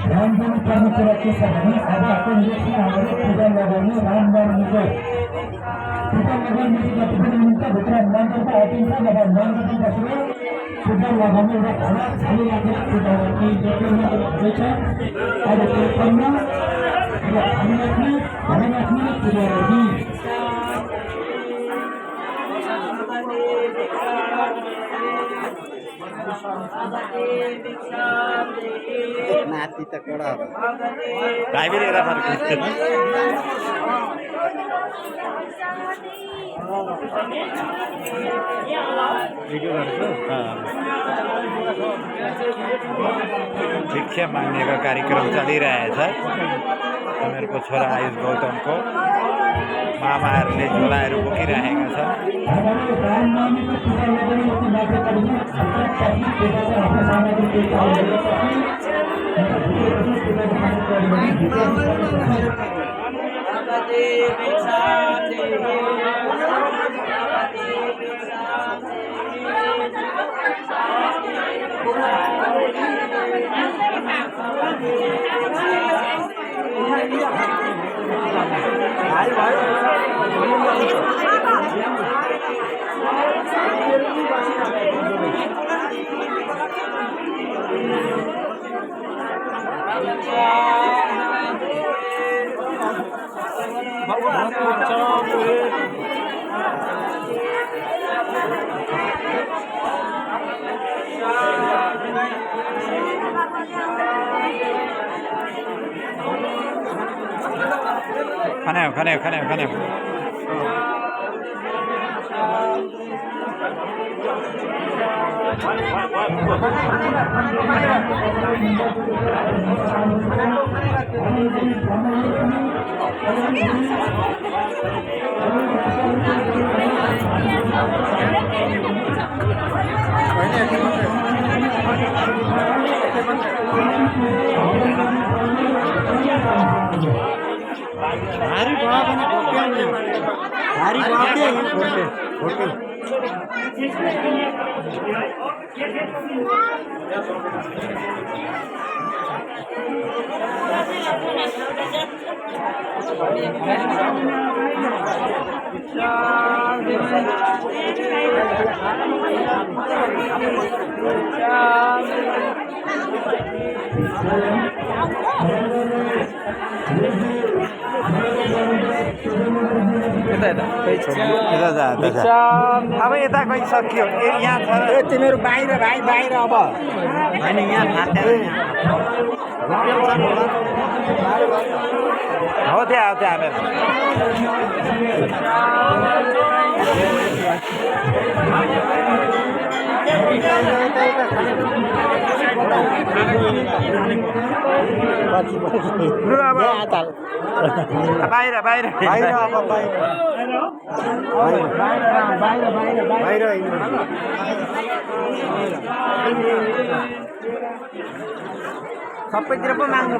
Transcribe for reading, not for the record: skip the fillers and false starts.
ध्यान दिनुपर्ने कुरा के छ भने अब आफ्नो देशमा हामीले पूजा लगाउने रामबाण निको पूजा लगाउने जति पनि हुन्छ भित्र मन्त्रको अपिन्छ जब मन्त्रको बसेर पूजा लगाउने एउटा घरमा खाली राखेर पूजा गर्ने जतिमा हुँदैछ अब त्यो पन्न र खाली राख्ने घर राख्ने पूजा गर्ने नाति त कडा लाइब्रेरी हेरा फर्क शिक्षा माग्नेको कार्यक्रम चलिरहेछ। उनीहरूको छोरा आयुष गौतमको मामाहरूले झोलाहरू बोकिरहेका छन्। खाने भारी भयो भने भारी अब यता कोही सक्यो यहाँ छ तिमीहरू बाहिर भाइ बाहिर अब होइन यहाँ हो त्यहाँ हामी बाहिर सबैतिर पो माग्नु